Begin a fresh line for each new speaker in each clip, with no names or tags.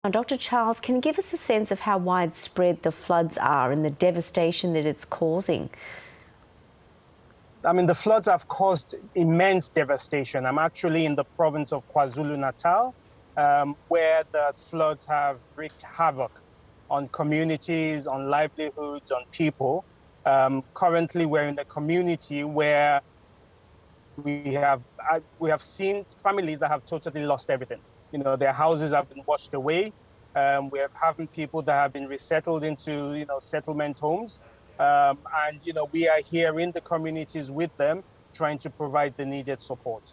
Now, Dr. Charles, can you give us a sense of how widespread the floods are and the devastation that it's causing?
I mean, the floods have caused immense devastation. I'm actually in the province of KwaZulu-Natal, where the floods have wreaked havoc on communities, on livelihoods, on people. Currently, we're in a community where we have seen families that have totally lost everything. You know, their houses have been washed away. We have having people that have been resettled into, settlement homes. And, we are here in the communities with them, trying to provide the needed support.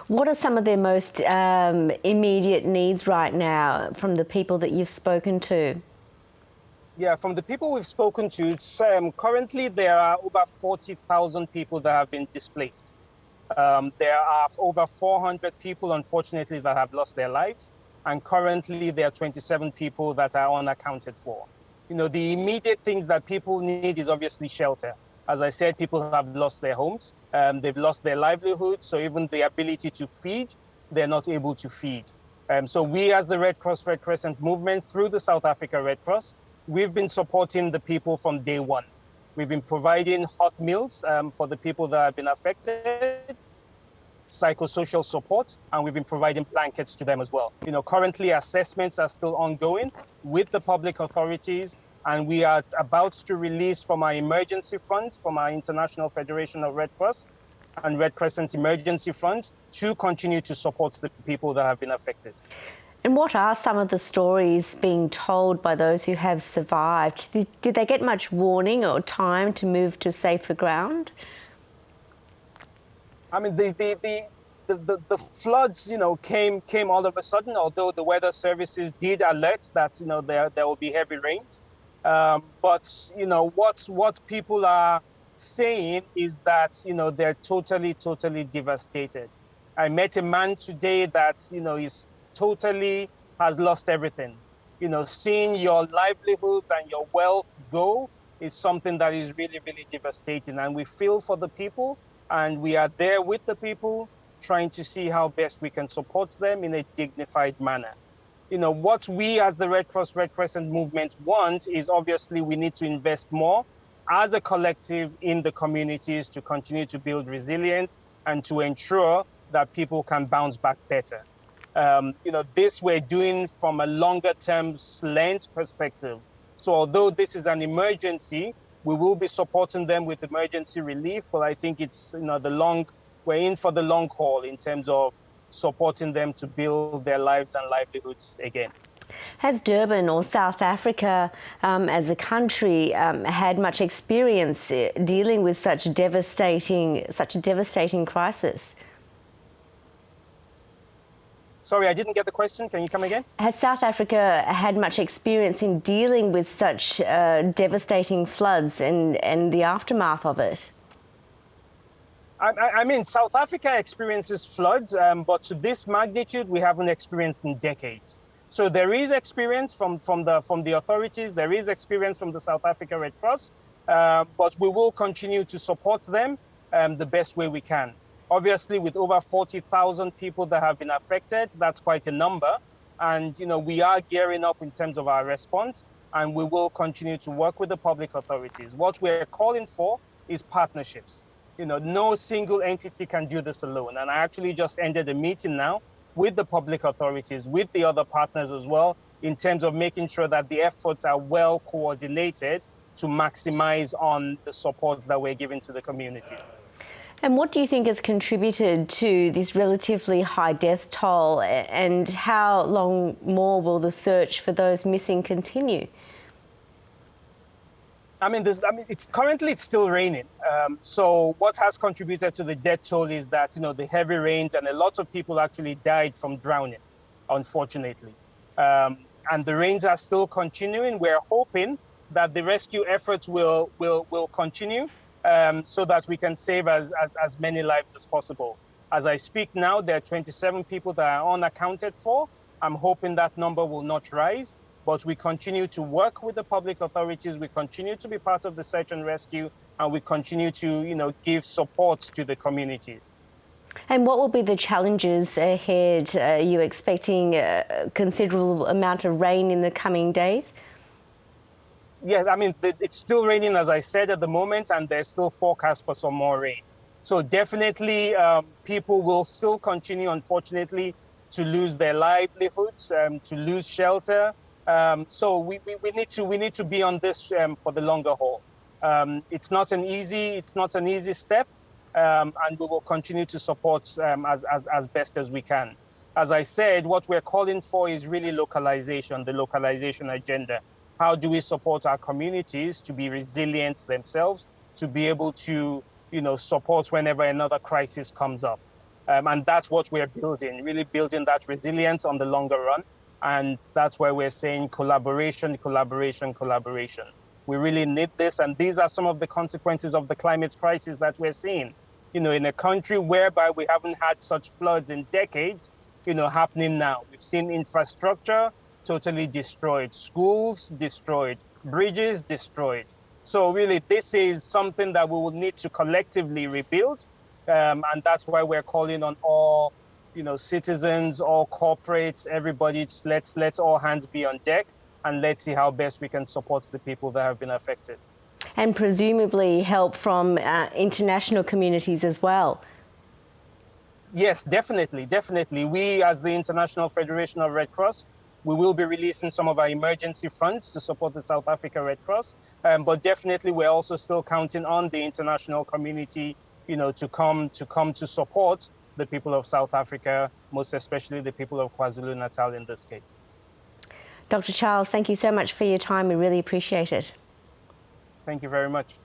What are some of their most immediate needs right now from the people that you've spoken to?
Yeah, from the people we've spoken to, currently there are over 40,000 people that have been displaced. There are over 400 people, unfortunately, that have lost their lives. And currently, there are 27 people that are unaccounted for. The immediate things that people need is obviously shelter. As I said, people have lost their homes. They've lost their livelihood. So even the ability to feed, they're not able to feed. So we, as the Red Cross, Red Crescent movement, through the South Africa Red Cross, we've been supporting the people from day one. We've been providing hot meals for the people that have been affected, psychosocial support, and we've been providing blankets to them as well. Currently assessments are still ongoing with the public authorities, and we are about to release from our emergency funds, from our International Federation of Red Cross and Red Crescent emergency funds, to continue to support the people that have been affected.
And what are some of the stories being told by those who have survived? Did they get much warning or time to move to safer ground?
I mean, the floods, came all of a sudden, although the weather services did alert that, there will be heavy rains. But, what people are saying is that, they're totally devastated. I met a man today that, has lost everything. Seeing your livelihoods and your wealth go is something that is really devastating. And we feel for the people, and we are there with the people, trying to see how best we can support them in a dignified manner. What we as the Red Cross, Red Crescent movement want is obviously we need to invest more as a collective in the communities to continue to build resilience and to ensure that people can bounce back better. This we're doing from a longer term slant perspective. So although this is an emergency, we will be supporting them with emergency relief, but I think it's, we're in for the long haul in terms of supporting them to build their lives and livelihoods again.
Has Durban or South Africa as a country had much experience dealing with such a devastating crisis?
Sorry, I didn't get the question. Can you come again?
Has South Africa had much experience in dealing with such devastating floods and the aftermath of it?
I mean, South Africa experiences floods, but to this magnitude, we haven't experienced in decades. So there is experience from the authorities. There is experience from the South Africa Red Cross, but we will continue to support them the best way we can. Obviously, with over 40,000 people that have been affected, that's quite a number. And, we are gearing up in terms of our response, and we will continue to work with the public authorities. What we're calling for is partnerships. No single entity can do this alone. And I actually just ended a meeting now with the public authorities, with the other partners as well, in terms of making sure that the efforts are well coordinated to maximize on the support that we're giving to the communities.
And what do you think has contributed to this relatively high death toll, and how long more will the search for those missing continue?
It's currently still raining. So what has contributed to the death toll is that, the heavy rains, and a lot of people actually died from drowning, unfortunately. And the rains are still continuing. We're hoping that the rescue efforts will continue so that we can save as many lives as possible. As I speak now, there are 27 people that are unaccounted for. I'm hoping that number will not rise. But we continue to work with the public authorities. We continue to be part of the search and rescue, and we continue to, give support to the communities.
And what will be the challenges ahead? Are you expecting a considerable amount of rain in the coming days?
Yes, I mean, it's still raining, as I said, at the moment, and there's still forecast for some more rain. So definitely people will still continue, unfortunately, to lose their livelihoods, to lose shelter. So we need to be on this for the longer haul. It's not an easy step, and we will continue to support as best as we can. As I said, what we're calling for is really localization, the localization agenda. How do we support our communities to be resilient themselves, to be able to, support whenever another crisis comes up? And that's what we're building, really building that resilience on the longer run. And that's why we're saying collaboration, collaboration, collaboration. We really need this. And these are some of the consequences of the climate crisis that we're seeing. In a country whereby we haven't had such floods in decades, happening now. We've seen infrastructure totally destroyed, schools destroyed, bridges destroyed. So really, this is something that we will need to collectively rebuild. And that's why we're calling on all, citizens, all corporates, everybody, let's all hands be on deck, and let's see how best we can support the people that have been affected.
And presumably help from international communities as well.
Yes, definitely, definitely. We, as the International Federation of Red Cross, we will be releasing some of our emergency funds to support the South Africa Red Cross. But definitely, we're also still counting on the international community, to come to support the people of South Africa, most especially the people of KwaZulu-Natal in this case.
Dr. Charles, thank you so much for your time. We really appreciate it.
Thank you very much.